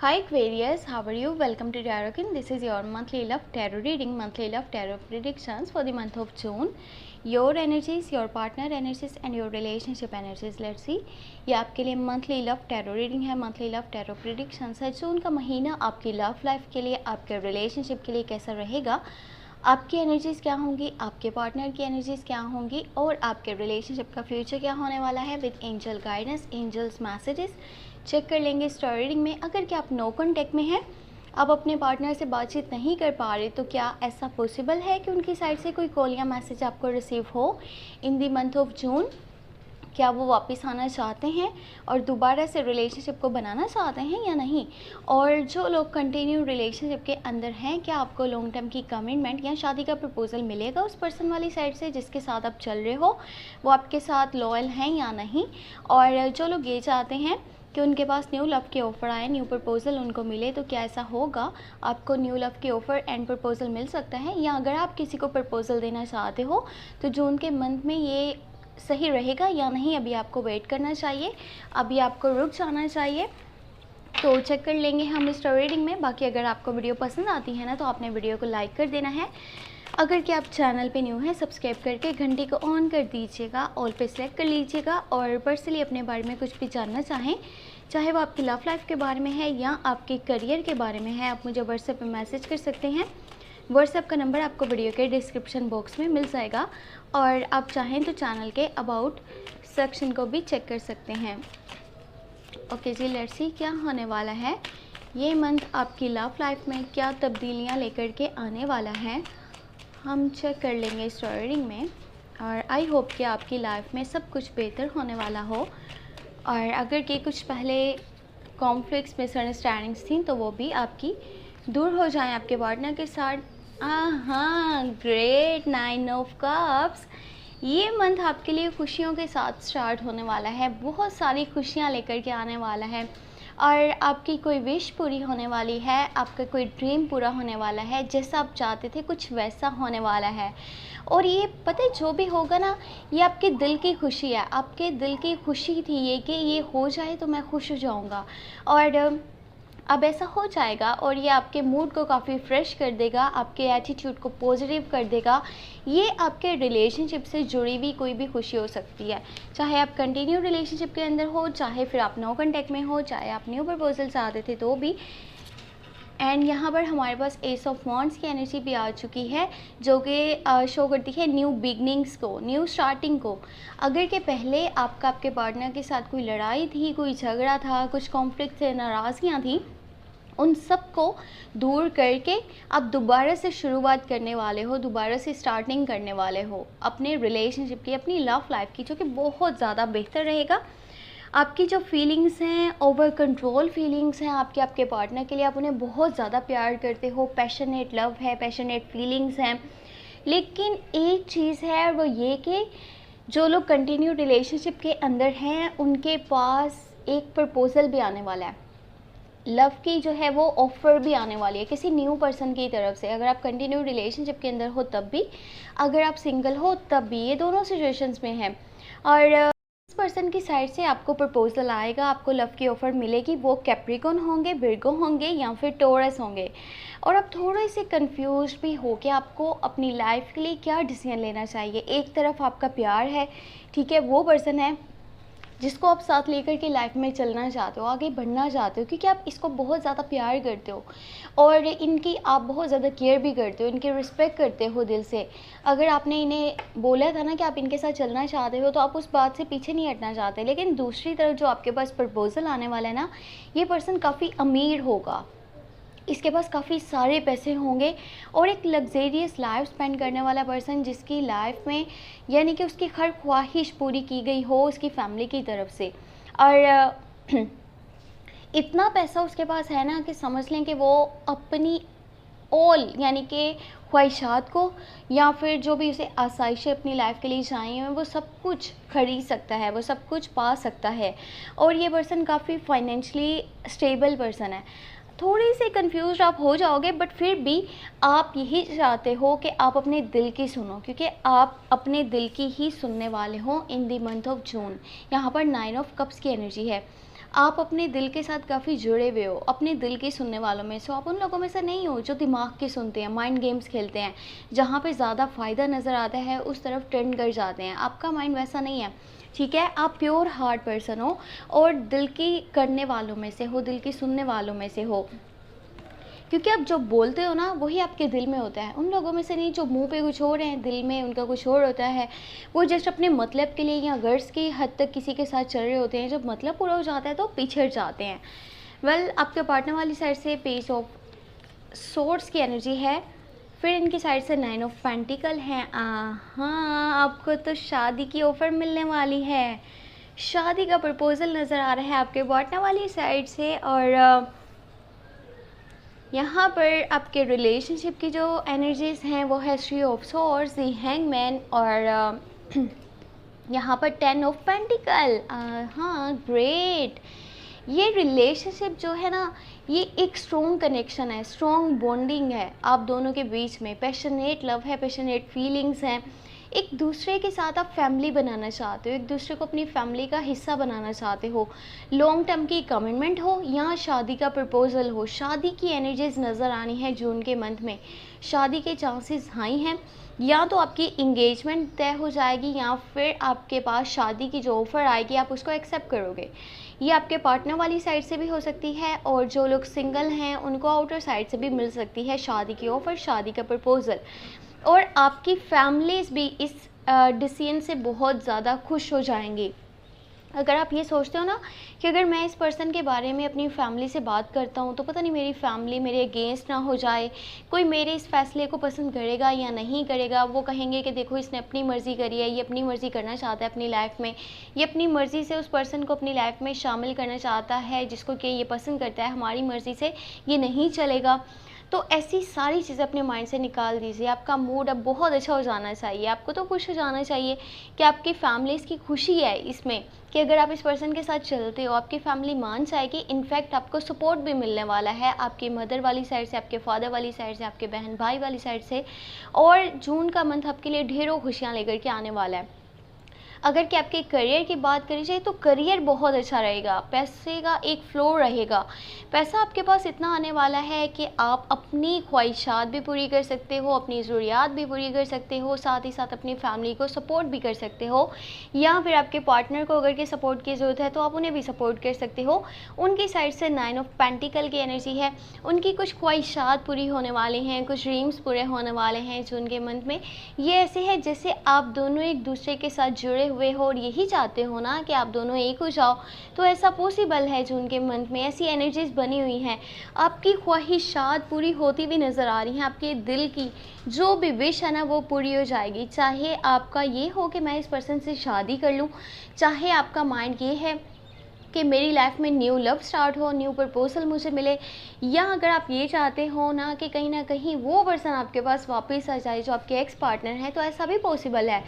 Hi Aquarius, how are you? Welcome to Tarotkin. This is your monthly love tarot reading, monthly love tarot predictions for the month of June. Your energies, your partner energies and your relationship energies. Let's see. ये आपके लिए monthly love tarot reading है, monthly love tarot predictions है। जून का महीना आपकी love life के लिए, आपके रिलेशनशिप के लिए कैसा रहेगा, आपकी एनर्जीज़ क्या होंगी, आपके पार्टनर की एनर्जीज़ क्या होंगी और आपके रिलेशनशिप का फ्यूचर क्या होने वाला है with angel guidance, angels messages check कर लेंगे इस रीडिंग में। अगर क्या आप नो कॉन्टैक्ट में हैं, आप अपने पार्टनर से बातचीत नहीं कर पा रहे, तो क्या ऐसा पॉसिबल है कि उनकी साइड से कोई कॉल या मैसेज आपको रिसीव हो इन दी मंथ ऑफ जून? क्या वो वापस आना चाहते हैं और दोबारा से रिलेशनशिप को बनाना चाहते हैं या नहीं? और जो लोग कंटिन्यू रिलेशनशिप के अंदर हैं, क्या आपको लॉन्ग टर्म की कमिटमेंट या शादी का प्रपोजल मिलेगा उस पर्सन वाली साइड से जिसके साथ आप चल रहे हो? वो आपके साथ लॉयल हैं या नहीं? और जो लोग ये चाहते हैं कि उनके पास न्यू लव के ऑफ़र आए, न्यू प्रपोज़ल उनको मिले, तो क्या ऐसा होगा? आपको न्यू लव के ऑफ़र एंड प्रपोज़ल मिल सकता है? या अगर आप किसी को प्रपोज़ल देना चाहते हो तो जून के मंथ में ये सही रहेगा या नहीं? अभी आपको वेट करना चाहिए, अभी आपको रुक जाना चाहिए। तो चेक कर लेंगे हम इस रीडिंग में। बाकी अगर आपको वीडियो पसंद आती है ना, तो आपने वीडियो को लाइक कर देना है। अगर क्या आप चैनल पे न्यू हैं, सब्सक्राइब करके घंटी को ऑन कर दीजिएगा, ऑल पे सेलेक्ट कर लीजिएगा। और पर्सनली अपने बारे में कुछ भी जानना चाहें, चाहे वो आपकी लव लाइफ के बारे में है या आपके करियर के बारे में है, आप मुझे व्हाट्सएप पे मैसेज कर सकते हैं। व्हाट्सएप का नंबर आपको वीडियो के डिस्क्रिप्शन बॉक्स में मिल जाएगा। और आप चाहें तो चैनल के अबाउट सेक्शन को भी चेक कर सकते हैं। ओके जी, लेट्स सी क्या होने वाला है ये मंथ आपकी लव लाइफ में, क्या तब्दीलियां लेकर के आने वाला है, हम चेक कर लेंगे इस रीडिंग में। और आई होप कि आपकी लाइफ में सब कुछ बेहतर होने वाला हो। और अगर कि कुछ पहले कॉन्फ्लिक्ट्स, मिसअंडरस्टैंडिंग्स थी, तो वो भी आपकी दूर हो जाएं आपके पार्टनर के साथ। हाँ, ग्रेट, 9 ऑफ कप्स। ये मंथ आपके लिए खुशियों के साथ स्टार्ट होने वाला है, बहुत सारी खुशियाँ लेकर के आने वाला है। और आपकी कोई विश पूरी होने वाली है, आपका कोई ड्रीम पूरा होने वाला है, जैसा आप चाहते थे कुछ वैसा होने वाला है। और ये पता है, जो भी होगा ना, ये आपके दिल की खुशी है, आपके दिल की खुशी थी ये कि ये हो जाए तो मैं खुश हो जाऊँगा। और अब ऐसा हो जाएगा और ये आपके मूड को काफ़ी फ्रेश कर देगा, आपके एटीट्यूड को पॉजिटिव कर देगा। ये आपके रिलेशनशिप से जुड़ी हुई कोई भी खुशी हो सकती है, चाहे आप कंटिन्यू रिलेशनशिप के अंदर हो, चाहे फिर आप नो कॉन्टैक्ट में हो, चाहे आप न्यू प्रपोजल चाहते थे तो भी। एंड यहाँ पर हमारे पास एस ऑफ वॉन्ड्स की एनर्जी भी आ चुकी है, जो कि शो करती है न्यू बिगनिंग्स को, न्यू स्टार्टिंग को। अगर के पहले आपके पार्टनर के साथ कोई लड़ाई थी, कोई झगड़ा था, कुछ कॉन्फ्लिक्ट थे, नाराज़गियाँ थी, उन सब को दूर करके आप दोबारा से शुरुआत करने वाले हो, दोबारा से स्टार्टिंग करने वाले हो अपने रिलेशनशिप की, अपनी लव लाइफ की, जो कि बहुत ज़्यादा बेहतर रहेगा। आपकी जो फीलिंग्स हैं, ओवर कंट्रोल फीलिंग्स हैं आपके पार्टनर के लिए, आप उन्हें बहुत ज़्यादा प्यार करते हो, पैशनेट लव है, पैशनेट फीलिंग्स हैं। लेकिन एक चीज़ है, वो ये कि जो लोग कंटिन्यू रिलेशनशिप के अंदर हैं, उनके पास एक प्रपोज़ल भी आने वाला है, लव की जो है वो ऑफ़र भी आने वाली है किसी न्यू पर्सन की तरफ से। अगर आप कंटिन्यू रिलेशनशिप के अंदर हो तब भी, अगर आप सिंगल हो तब भी, ये दोनों सिचुएशंस में हैं। और इस पर्सन की साइड से आपको प्रपोजल आएगा, आपको लव की ऑफ़र मिलेगी। वो कैप्रिकॉन होंगे, विर्गो होंगे या फिर टॉरस होंगे। और आप थोड़े से कंफ्यूज भी हो कि आपको अपनी लाइफ के लिए क्या डिसीजन लेना चाहिए। एक तरफ आपका प्यार है, ठीक है, वो पर्सन है जिसको आप साथ लेकर के लाइफ में चलना चाहते हो, आगे बढ़ना चाहते हो, क्योंकि आप इसको बहुत ज़्यादा प्यार करते हो और इनकी आप बहुत ज़्यादा केयर भी करते हो, इनकी रिस्पेक्ट करते हो दिल से। अगर आपने इन्हें बोला था ना कि आप इनके साथ चलना चाहते हो, तो आप उस बात से पीछे नहीं हटना चाहते। लेकिन दूसरी तरफ जो आपके पास प्रपोजल आने वाला है ना, ये पर्सन काफ़ी अमीर होगा, इसके पास काफ़ी सारे पैसे होंगे और एक लग्जेरियस लाइफ स्पेंड करने वाला पर्सन, जिसकी लाइफ में यानी कि उसकी हर ख्वाहिश पूरी की गई हो उसकी फैमिली की तरफ से। और इतना पैसा उसके पास है ना कि समझ लें कि वो अपनी ऑल यानी कि ख्वाहिशात को या फिर जो भी उसे आसाइशें अपनी लाइफ के लिए चाहिए, वो सब कुछ खरीद सकता है, वो सब कुछ पा सकता है। और ये पर्सन काफ़ी फाइनेंशियली स्टेबल पर्सन है। थोड़ी सी कंफ्यूज आप हो जाओगे, बट फिर भी आप यही चाहते हो कि आप अपने दिल की सुनो, क्योंकि आप अपने दिल की ही सुनने वाले हो इन दी मंथ ऑफ जून। यहाँ पर 9 ऑफ कप्स की एनर्जी है। आप अपने दिल के साथ काफ़ी जुड़े हुए हो, अपने दिल के सुनने वालों में से हो। आप उन लोगों में से नहीं हो जो दिमाग के सुनते हैं, माइंड गेम्स खेलते हैं, जहाँ पे ज़्यादा फ़ायदा नज़र आता है उस तरफ ट्रेंड कर जाते हैं। आपका माइंड वैसा नहीं है, ठीक है। आप प्योर हार्ट पर्सन हो और दिल की करने वालों में से हो, दिल की सुनने वालों में से हो, क्योंकि आप जो बोलते हो ना वही आपके दिल में होता है। उन लोगों में से नहीं जो मुंह पे कुछ और हैं, दिल में उनका कुछ और होता है। वो जस्ट अपने मतलब के लिए या गर्ज की हद तक किसी के साथ चल रहे होते हैं, जब मतलब पूरा हो जाता है तो पिछड़ जाते हैं। वेल, आपके पार्टनर वाली साइड से पेज ऑफ सोर्ड्स की एनर्जी है, फिर इनकी साइड से 9 ऑफ पेंटिकल है। हाँ, आपको तो शादी की ऑफ़र मिलने वाली है, शादी का प्रपोज़ल नज़र आ रहा है आपके पार्टनर वाली साइड से। और यहाँ पर आपके रिलेशनशिप की जो एनर्जीज़ हैं वो है 3 ऑफ सॉर्ड्स, द हैंगमैन और यहाँ पर 10 ऑफ पेंटिकल। हाँ, ग्रेट। ये रिलेशनशिप जो है ना, ये एक स्ट्रॉन्ग कनेक्शन है, स्ट्रॉन्ग बॉन्डिंग है आप दोनों के बीच में। पैशनेट लव है, पैशनेट फीलिंग्स हैं। एक दूसरे के साथ आप फैमिली बनाना चाहते हो, एक दूसरे को अपनी फैमिली का हिस्सा बनाना चाहते हो। लॉन्ग टर्म की कमिटमेंट हो या शादी का प्रपोजल हो, शादी की एनर्जीज नज़र आनी है जून के मंथ में। शादी के चांसेस हाई हैं, या तो आपकी इंगेजमेंट तय हो जाएगी या फिर आपके पास शादी की जो ऑफ़र आएगी आप उसको एक्सेप्ट करोगे। ये आपके पार्टनर वाली साइड से भी हो सकती है, और जो लोग सिंगल हैं उनको आउटर साइड से भी मिल सकती है शादी की ऑफ़र, शादी का प्रपोज़ल। और आपकी फैमिलीज़ भी इस डिसीजन से बहुत ज़्यादा खुश हो जाएंगी। अगर आप ये सोचते हो ना कि अगर मैं इस पर्सन के बारे में अपनी फैमिली से बात करता हूँ तो पता नहीं मेरी फैमिली मेरे अगेंस्ट ना हो जाए, कोई मेरे इस फैसले को पसंद करेगा या नहीं करेगा। वो कहेंगे कि देखो इसने अपनी मर्ज़ी करी है, ये अपनी मर्ज़ी करना चाहता है अपनी लाइफ में, ये अपनी मर्ज़ी से उस पर्सन को अपनी लाइफ में शामिल करना चाहता है जिसको कि ये पसंद करता है, हमारी मर्ज़ी से ये नहीं चलेगा। तो ऐसी सारी चीज़ें अपने माइंड से निकाल दीजिए। आपका मूड अब बहुत अच्छा हो जाना चाहिए, आपको तो खुश हो जाना चाहिए कि आपकी फैमिलीज़ की खुशी है इसमें कि अगर आप इस पर्सन के साथ चलते हो आपकी फैमिली मान जाएगी। इनफैक्ट आपको सपोर्ट भी मिलने वाला है आपकी मदर वाली साइड से, आपके फादर वाली साइड से, आपके बहन भाई वाली साइड से। और जून का मंथ आपके लिए ढेरों खुशियाँ लेकर के आने वाला है। अगर कि आपके करियर की बात करी जाए तो करियर बहुत अच्छा रहेगा, पैसे का एक फ्लो रहेगा। पैसा आपके पास इतना आने वाला है कि आप अपनी ख्वाहिशात भी पूरी कर सकते हो, अपनी ज़रूरियात भी पूरी कर सकते हो, साथ ही साथ अपनी फैमिली को सपोर्ट भी कर सकते हो। या फिर आपके पार्टनर को अगर के सपोर्ट की ज़रूरत है तो आप उन्हें भी सपोर्ट कर सकते हो। उनकी साइड से 9 ऑफ पेंटिकल की एनर्जी है, उनकी कुछ ख्वाहिशात पूरी होने वाली हैं, कुछ ड्रीम्स पूरे होने वाले हैं जून के मंथ में। ये ऐसे है जैसे आप दोनों एक दूसरे के साथ जुड़े हुए हो और यही चाहते हो ना कि आप दोनों एक हो जाओ, तो ऐसा पॉसिबल है जून के मंथ में। ऐसी एनर्जीज बनी हुई हैं, आपकी ख्वाहिशात पूरी होती हुई नज़र आ रही हैं। आपके दिल की जो भी विश है ना वो पूरी हो जाएगी। चाहे आपका ये हो कि मैं इस पर्सन से शादी कर लूँ, चाहे आपका माइंड ये है कि मेरी लाइफ में न्यू लव स्टार्ट हो, न्यू प्रपोजल मुझे मिले, या अगर आप ये चाहते हो ना कि कहीं ना कहीं वो पर्सन आपके पास वापस आ जाए जो आपके एक्स पार्टनर है, तो ऐसा भी पॉसिबल है।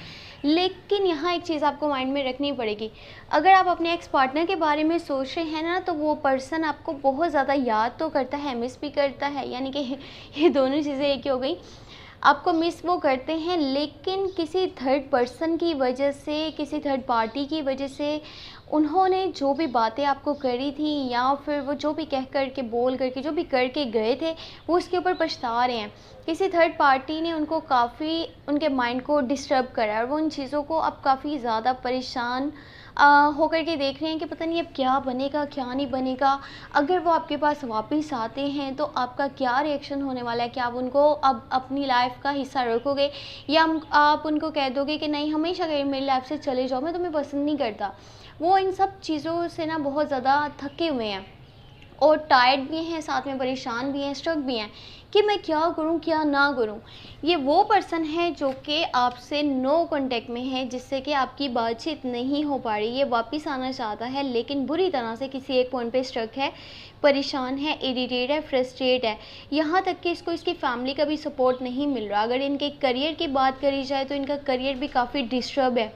लेकिन यहाँ एक चीज़ आपको माइंड में रखनी पड़ेगी, अगर आप अपने एक्स पार्टनर के बारे में सोच रहे हैं ना तो वो पर्सन आपको बहुत ज़्यादा याद तो करता है, मिस भी करता है, यानी कि ये दोनों चीज़ें एक ही हो गई। आपको मिस वो करते हैं लेकिन किसी थर्ड पर्सन की वजह से, किसी थर्ड पार्टी की वजह से उन्होंने जो भी बातें आपको करी थी या फिर वो जो भी कह कर के बोल करके जो भी करके गए थे वो उसके ऊपर पछता रहे हैं। किसी थर्ड पार्टी ने उनको काफ़ी उनके माइंड को डिस्टर्ब करा है और वो उन चीज़ों को अब काफ़ी ज़्यादा परेशान होकर के देख रहे हैं कि पता नहीं अब क्या बनेगा क्या नहीं बनेगा। अगर वो आपके पास वापस आते हैं तो आपका क्या रिएक्शन होने वाला है, कि आप उनको अब अपनी लाइफ का हिस्सा रखोगे या आप उनको कह दोगे कि नहीं हमेशा के मेरी लाइफ से चले जाओ, मैं तुम्हें पसंद नहीं करता। वो इन सब चीज़ों से ना बहुत ज़्यादा थके हुए हैं और टायर्ड भी हैं, साथ में परेशान भी हैं, स्ट्रक भी हैं कि मैं क्या करूं क्या ना करूं। ये वो पर्सन है जो कि आपसे नो कांटेक्ट में है, जिससे कि आपकी बातचीत नहीं हो पा रही। ये वापस आना चाहता है लेकिन बुरी तरह से किसी एक पॉइंट पे स्ट्रक है, परेशान है, इरिटेट है, फ्रस्ट्रेट है। यहाँ तक कि इसको इसकी फैमिली का भी सपोर्ट नहीं मिल रहा। अगर इनके करियर की बात करी जाए तो इनका करियर भी काफ़ी डिस्टर्ब है।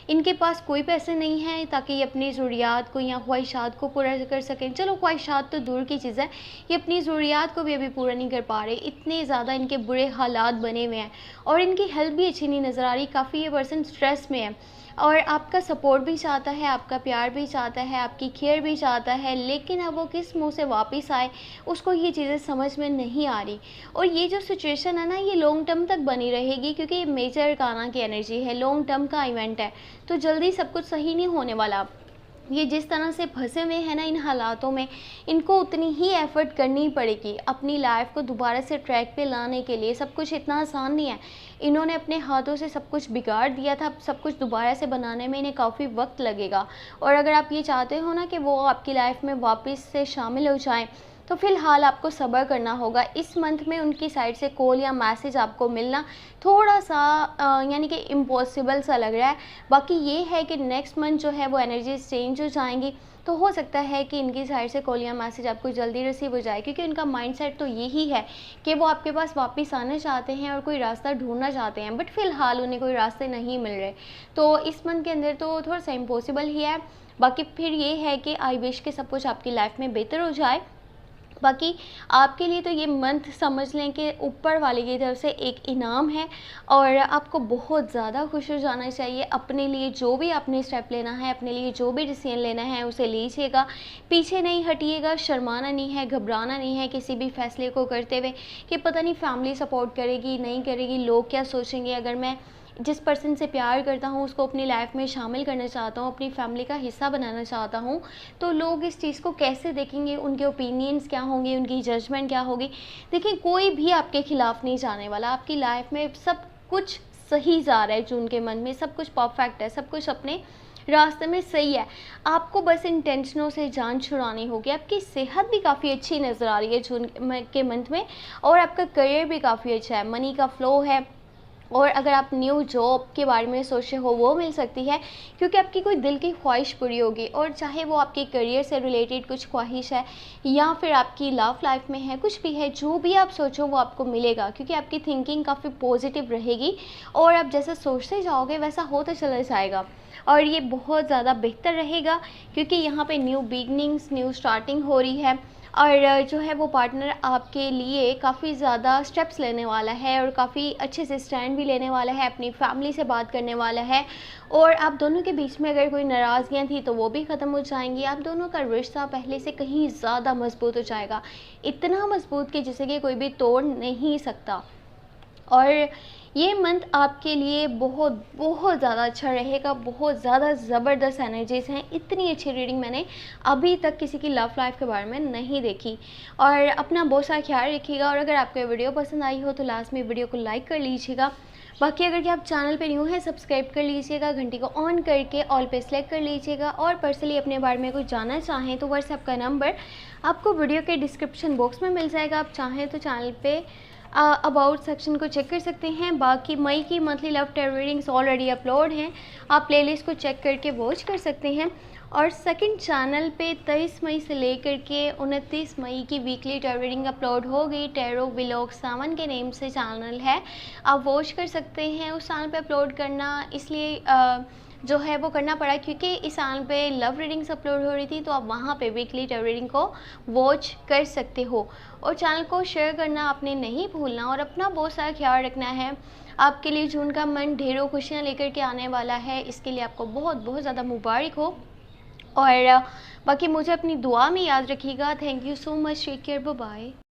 इनके पास कोई पैसे नहीं हैं ताकि ये अपनी ज़रूरियात को या ख्वाहिशात को पूरा कर सकें। चलो ख्वाहिशात तो दूर की चीज़ है, ये अपनी ज़रूरियात को भी अभी पूरा नहीं कर पा रहे। इतने ज़्यादा इनके बुरे हालात बने हुए हैं और इनकी हेल्थ भी अच्छी नहीं नज़र आ रही। काफ़ी ये पर्सन स्ट्रेस में है। और आपका सपोर्ट भी चाहता है, आपका प्यार भी चाहता है, आपकी केयर भी चाहता है, लेकिन अब वो किस मुंह से वापस आए उसको ये चीज़ें समझ में नहीं आ रही। और ये जो सिचुएशन है ना, ये लॉन्ग टर्म तक बनी रहेगी, क्योंकि ये मेजर अरकाना की एनर्जी है, लॉन्ग टर्म का इवेंट है, तो जल्दी सब कुछ सही नहीं होने वाला। ये जिस तरह से फंसे हुए हैं ना इन हालातों में, इनको उतनी ही एफ़र्ट करनी पड़ेगी अपनी लाइफ को दोबारा से ट्रैक पे लाने के लिए। सब कुछ इतना आसान नहीं है, इन्होंने अपने हाथों से सब कुछ बिगाड़ दिया था, अब सब कुछ दोबारा से बनाने में इन्हें काफ़ी वक्त लगेगा। और अगर आप ये चाहते हो ना कि वो आपकी लाइफ में वापस से शामिल हो जाएं, तो फ़िलहाल आपको सब्र करना होगा। इस मंथ में उनकी साइड से कॉल या मैसेज आपको मिलना थोड़ा सा यानी कि इम्पॉसिबल सा लग रहा है। बाकी ये है कि नेक्स्ट मंथ जो है वो एनर्जीज चेंज हो जाएंगी, तो हो सकता है कि इनकी साइड से कॉल या मैसेज आपको जल्दी रिसीव हो जाए, क्योंकि उनका माइंडसेट तो यही है कि वो आपके पास वापस आना चाहते हैं और कोई रास्ता ढूंढना चाहते हैं, बट फ़िलहाल उन्हें कोई रास्ते नहीं मिल रहे। तो इस मंथ के अंदर तो थोड़ा सा इम्पॉसिबल ही है। बाकी फिर ये है कि आई विश के सब कुछ आपकी लाइफ में बेहतर हो जाए। बाकी आपके लिए तो ये मंथ समझ लें कि ऊपर वाले की तरफ से एक इनाम है, और आपको बहुत ज़्यादा खुश हो जाना चाहिए। अपने लिए जो भी आपने स्टेप लेना है, अपने लिए जो भी डिसीजन लेना है, उसे लीजिएगा, पीछे नहीं हटिएगा, शर्माना नहीं है, घबराना नहीं है किसी भी फैसले को करते हुए कि पता नहीं फैमिली सपोर्ट करेगी नहीं करेगी, लोग क्या सोचेंगे। अगर मैं जिस पर्सन से प्यार करता हूँ उसको अपनी लाइफ में शामिल करना चाहता हूँ, अपनी फैमिली का हिस्सा बनाना चाहता हूँ, तो लोग इस चीज़ को कैसे देखेंगे, उनके ओपिनियंस क्या होंगे, उनकी जजमेंट क्या होगी। देखिए, कोई भी आपके खिलाफ नहीं जाने वाला। आपकी लाइफ में सब कुछ सही जा रहा है, जून के मन में सब कुछ परफेक्ट है, सब कुछ अपने रास्ते में सही है। आपको बस इंटेंशनों से जान छुड़ानी होगी। आपकी सेहत भी काफ़ी अच्छी नज़र आ रही है जून के मंथ में, और आपका करियर भी काफ़ी अच्छा है, मनी का फ्लो है, और अगर आप न्यू जॉब के बारे में सोच रहे हो वो मिल सकती है, क्योंकि आपकी कोई दिल की ख्वाहिश पूरी होगी। और चाहे वो आपके करियर से रिलेटेड कुछ ख्वाहिश है या फिर आपकी लव लाइफ में है, कुछ भी है, जो भी आप सोचो वो आपको मिलेगा, क्योंकि आपकी थिंकिंग काफ़ी पॉजिटिव रहेगी और आप जैसा सोचते जाओगे वैसा होता चला जाएगा। और ये बहुत ज़्यादा बेहतर रहेगा, क्योंकि यहाँ पे न्यू बिगनिंग्स, न्यू स्टार्टिंग हो रही है, और जो है वो पार्टनर आपके लिए काफ़ी ज़्यादा स्टेप्स लेने वाला है और काफ़ी अच्छे से स्टैंड भी लेने वाला है, अपनी फैमिली से बात करने वाला है। और आप दोनों के बीच में अगर कोई नाराज़गियाँ थी तो वो भी ख़त्म हो जाएंगी। आप दोनों का रिश्ता पहले से कहीं ज़्यादा मजबूत हो जाएगा, इतना मजबूत कि जिसे कि कोई भी तोड़ नहीं सकता। और ये मंथ आपके लिए बहुत बहुत ज़्यादा अच्छा रहेगा, बहुत ज़्यादा ज़बरदस्त एनर्जीज़ हैं। इतनी अच्छी रीडिंग मैंने अभी तक किसी की लव लाइफ के बारे में नहीं देखी। और अपना बहुत सारा ख्याल रखिएगा, और अगर आपको ये वीडियो पसंद आई हो तो लास्ट में वीडियो को लाइक कर लीजिएगा। बाकी अगर कि आप चैनल पे न्यू हैं, सब्सक्राइब कर लीजिएगा, घंटी को ऑन करके ऑल पे सेलेक्ट कर लीजिएगा। और पर्सनली अपने बारे में कुछ जानना चाहें तो व्हाट्सएप का नंबर आपको वीडियो के डिस्क्रिप्शन बॉक्स में मिल जाएगा। आप चाहें तो चैनल पे अबाउट सेक्शन को चेक कर सकते हैं। बाकी मई की monthly love tarot readings already upload हैं, आप प्लेलिस्ट को चेक करके वॉच कर सकते हैं। और सेकंड चैनल पे 23 मई से लेकर के 29 मई की वीकली टैरो रीडिंग अपलोड हो गई। टैरो व्लॉग 7 के नेम से चैनल है, आप वॉच कर सकते हैं। उस चैनल पे अपलोड करना इसलिए जो है वो करना पड़ा क्योंकि इस चैनल पे लव रीडिंग्स अपलोड हो रही थी, तो आप वहाँ पे वीकली टैरो रीडिंग को वॉच कर सकते हो। और चैनल को शेयर करना आपने नहीं भूलना, और अपना बहुत सारा ख्याल रखना है। आपके लिए जून का मन ढेरों खुशियाँ लेकर के आने वाला है, इसके लिए आपको बहुत बहुत ज़्यादा मुबारक हो। और बाकी मुझे अपनी दुआ में याद रखिएगा। Thank you so much, take care, bye bye.